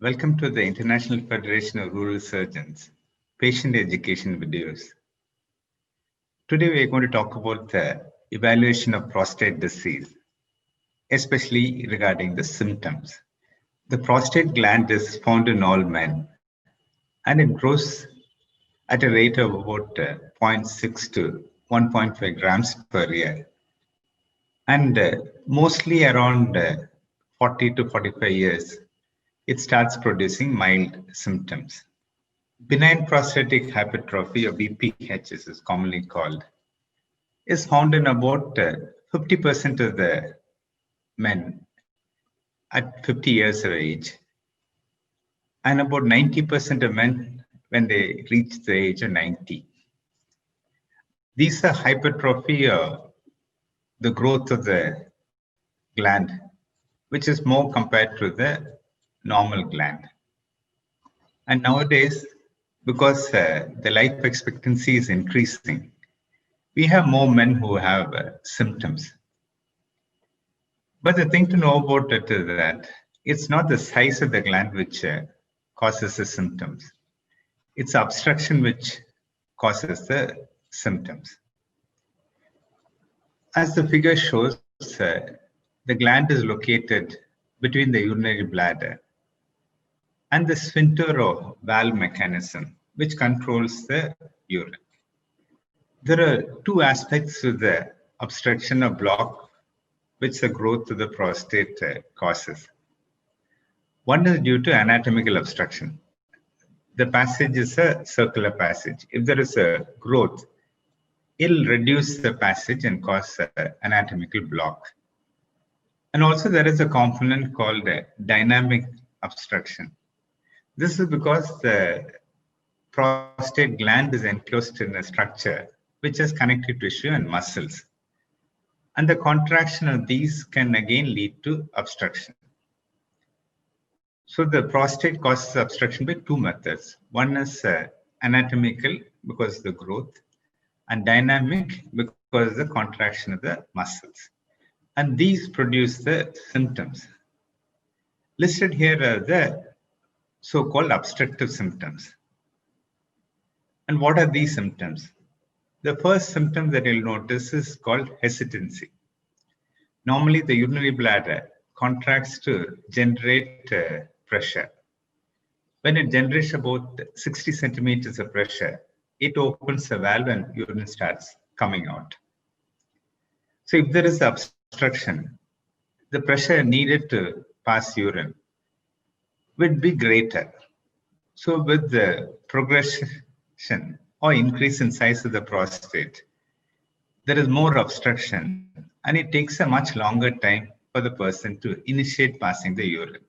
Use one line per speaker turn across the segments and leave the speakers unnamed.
Welcome to the International Federation of Rural Surgeons patient education videos. Today we are going to talk about the evaluation of prostate disease, especially regarding the symptoms. The prostate gland is found in all men and it grows at a rate of about 0.6 to 1.5 grams per year. And mostly around 40 to 45 years, it starts producing mild symptoms. Benign prostatic hypertrophy, or BPH as is commonly called, is found in about 50% of the men at 50 years of age, and about 90% of men when they reach the age of 90. These are hypertrophy or the growth of the gland, which is more compared to the normal gland. And nowadays, because the life expectancy is increasing, we have more men who have symptoms. But the thing to know about it is that it's not the size of the gland which causes the symptoms. It's obstruction which causes the symptoms. As the figure shows, the gland is located between the urinary bladder and the sphincter or valve mechanism, which controls the urine. There are two aspects to the obstruction or block which the growth of the prostate causes. One is due to anatomical obstruction. The passage is a circular passage. If there is a growth, it'll reduce the passage and cause an anatomical block. And also there is a component called dynamic obstruction. This is because the prostate gland is enclosed in a structure which has connective tissue and muscles. And the contraction of these can again lead to obstruction. So the prostate causes obstruction by two methods. One is anatomical, because of the growth, and dynamic, because of the contraction of the muscles. And these produce the symptoms. Listed here are the so-called obstructive symptoms. And what are these symptoms? The first symptom that you'll notice is called hesitancy. Normally, the urinary bladder contracts to generate pressure. When it generates about 60 centimeters of pressure, it opens the valve and urine starts coming out. So if there is obstruction, the pressure needed to pass urine would be greater. So with the progression or increase in size of the prostate, there is more obstruction and it takes a much longer time for the person to initiate passing the urine.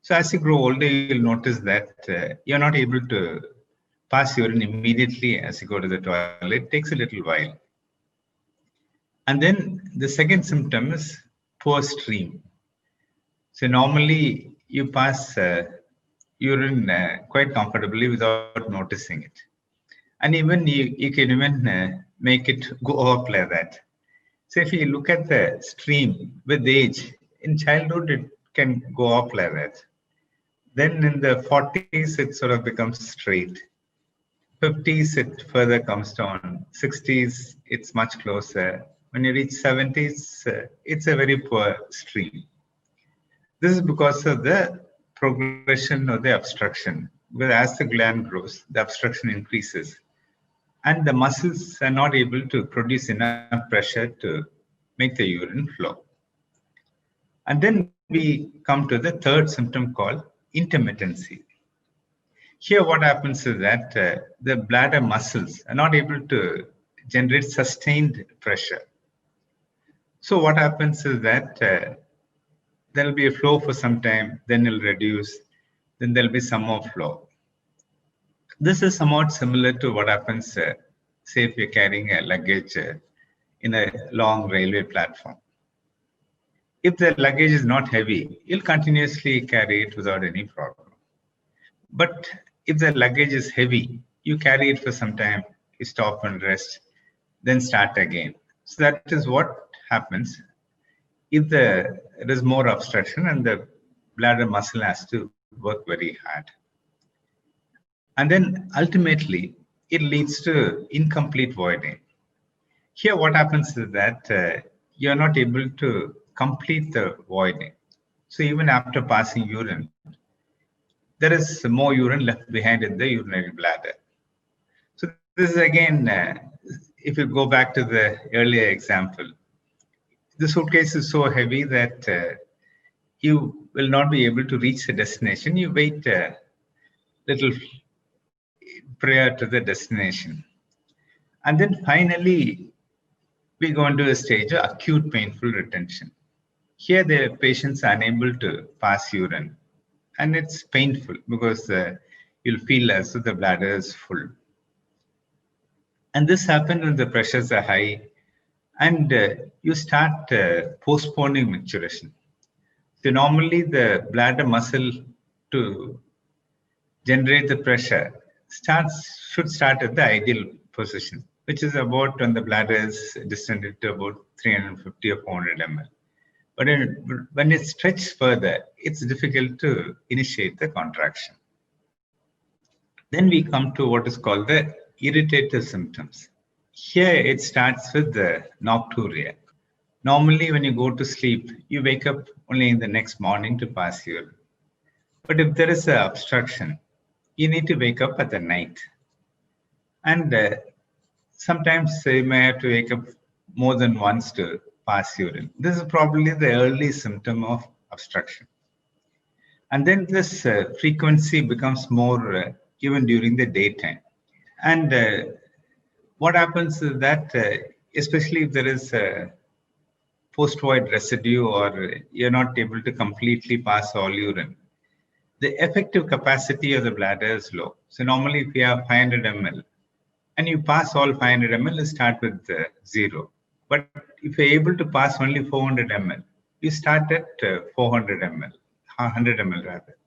So as you grow older, you'll notice that you're not able to pass urine immediately as you go to the toilet. It takes a little while. And then the second symptom is poor stream. So normally you pass urine quite comfortably without noticing it. And even you can even make it go up like that. So if you look at the stream with age, in childhood it can go up like that. Then in the 40s it sort of becomes straight. 50s it further comes down. 60s it's much closer. When you reach 70s, it's a very poor stream. This is because of the progression of the obstruction. Because as the gland grows, the obstruction increases. And the muscles are not able to produce enough pressure to make the urine flow. And then we come to the third symptom called intermittency. Here what happens is that the bladder muscles are not able to generate sustained pressure. So what happens is that there will be a flow for some time, then it'll reduce, then there'll be some more flow. This is somewhat similar to what happens, say if you're carrying a luggage in a long railway platform. If the luggage is not heavy, you'll continuously carry it without any problem. But if the luggage is heavy, you carry it for some time, you stop and rest, then start again. So that is what happens if there is more obstruction and the bladder muscle has to work very hard. And then ultimately, it leads to incomplete voiding. Here, what happens is that you're not able to complete the voiding. So even after passing urine, there is more urine left behind in the urinary bladder. So this is again, if you go back to the earlier example, the suitcase is so heavy that you will not be able to reach the destination. You wait a little prior to the destination. And then finally, we go into a stage of acute painful retention. Here, the patients are unable to pass urine, and it's painful because you'll feel as though the bladder is full. And this happens when the pressures are high, and you start postponing micturition. So normally, the bladder muscle to generate the pressure should start at the ideal position, which is about when the bladder is distended to about 350 or 400 ml. But when it stretches further, it's difficult to initiate the contraction. Then we come to what is called the irritative symptoms. Here it starts with the nocturia. Normally, when you go to sleep, you wake up only in the next morning to pass urine. But if there is an obstruction, you need to wake up at the night. And sometimes you may have to wake up more than once to pass urine. This is probably the early symptom of obstruction. And then this frequency becomes more even during the daytime. And what happens is that, especially if there is a post-void residue or you're not able to completely pass all urine, the effective capacity of the bladder is low. So normally if you have 500 ml and you pass all 500 ml, you start with 0. But if you're able to pass only 400 ml, you start at 400 ml, 100 ml rather.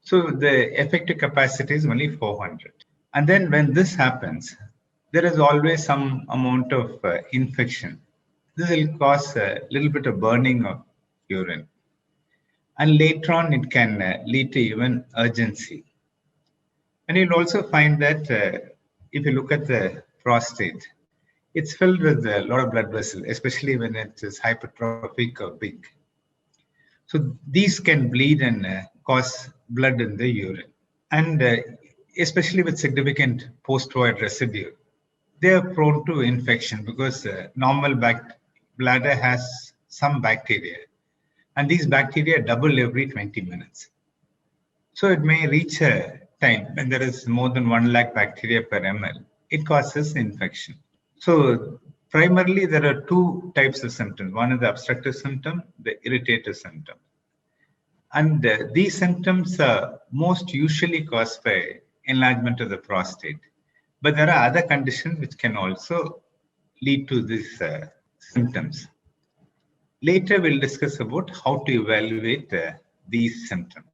So the effective capacity is only 400. And then when this happens, there is always some amount of infection. This will cause a little bit of burning of urine. And later on, it can lead to even urgency. And you'll also find that if you look at the prostate, it's filled with a lot of blood vessels, especially when it is hypertrophic or big. So these can bleed and cause blood in the urine. And especially with significant post-void residue, they are prone to infection because normal bladder has some bacteria. And these bacteria double every 20 minutes. So it may reach a time when there is more than 1 lakh bacteria per ml. It causes infection. So primarily, there are two types of symptoms. One is the obstructive symptom, the irritative symptom. And these symptoms are most usually caused by enlargement of the prostate. But there are other conditions which can also lead to these symptoms. Later, we'll discuss about how to evaluate these symptoms.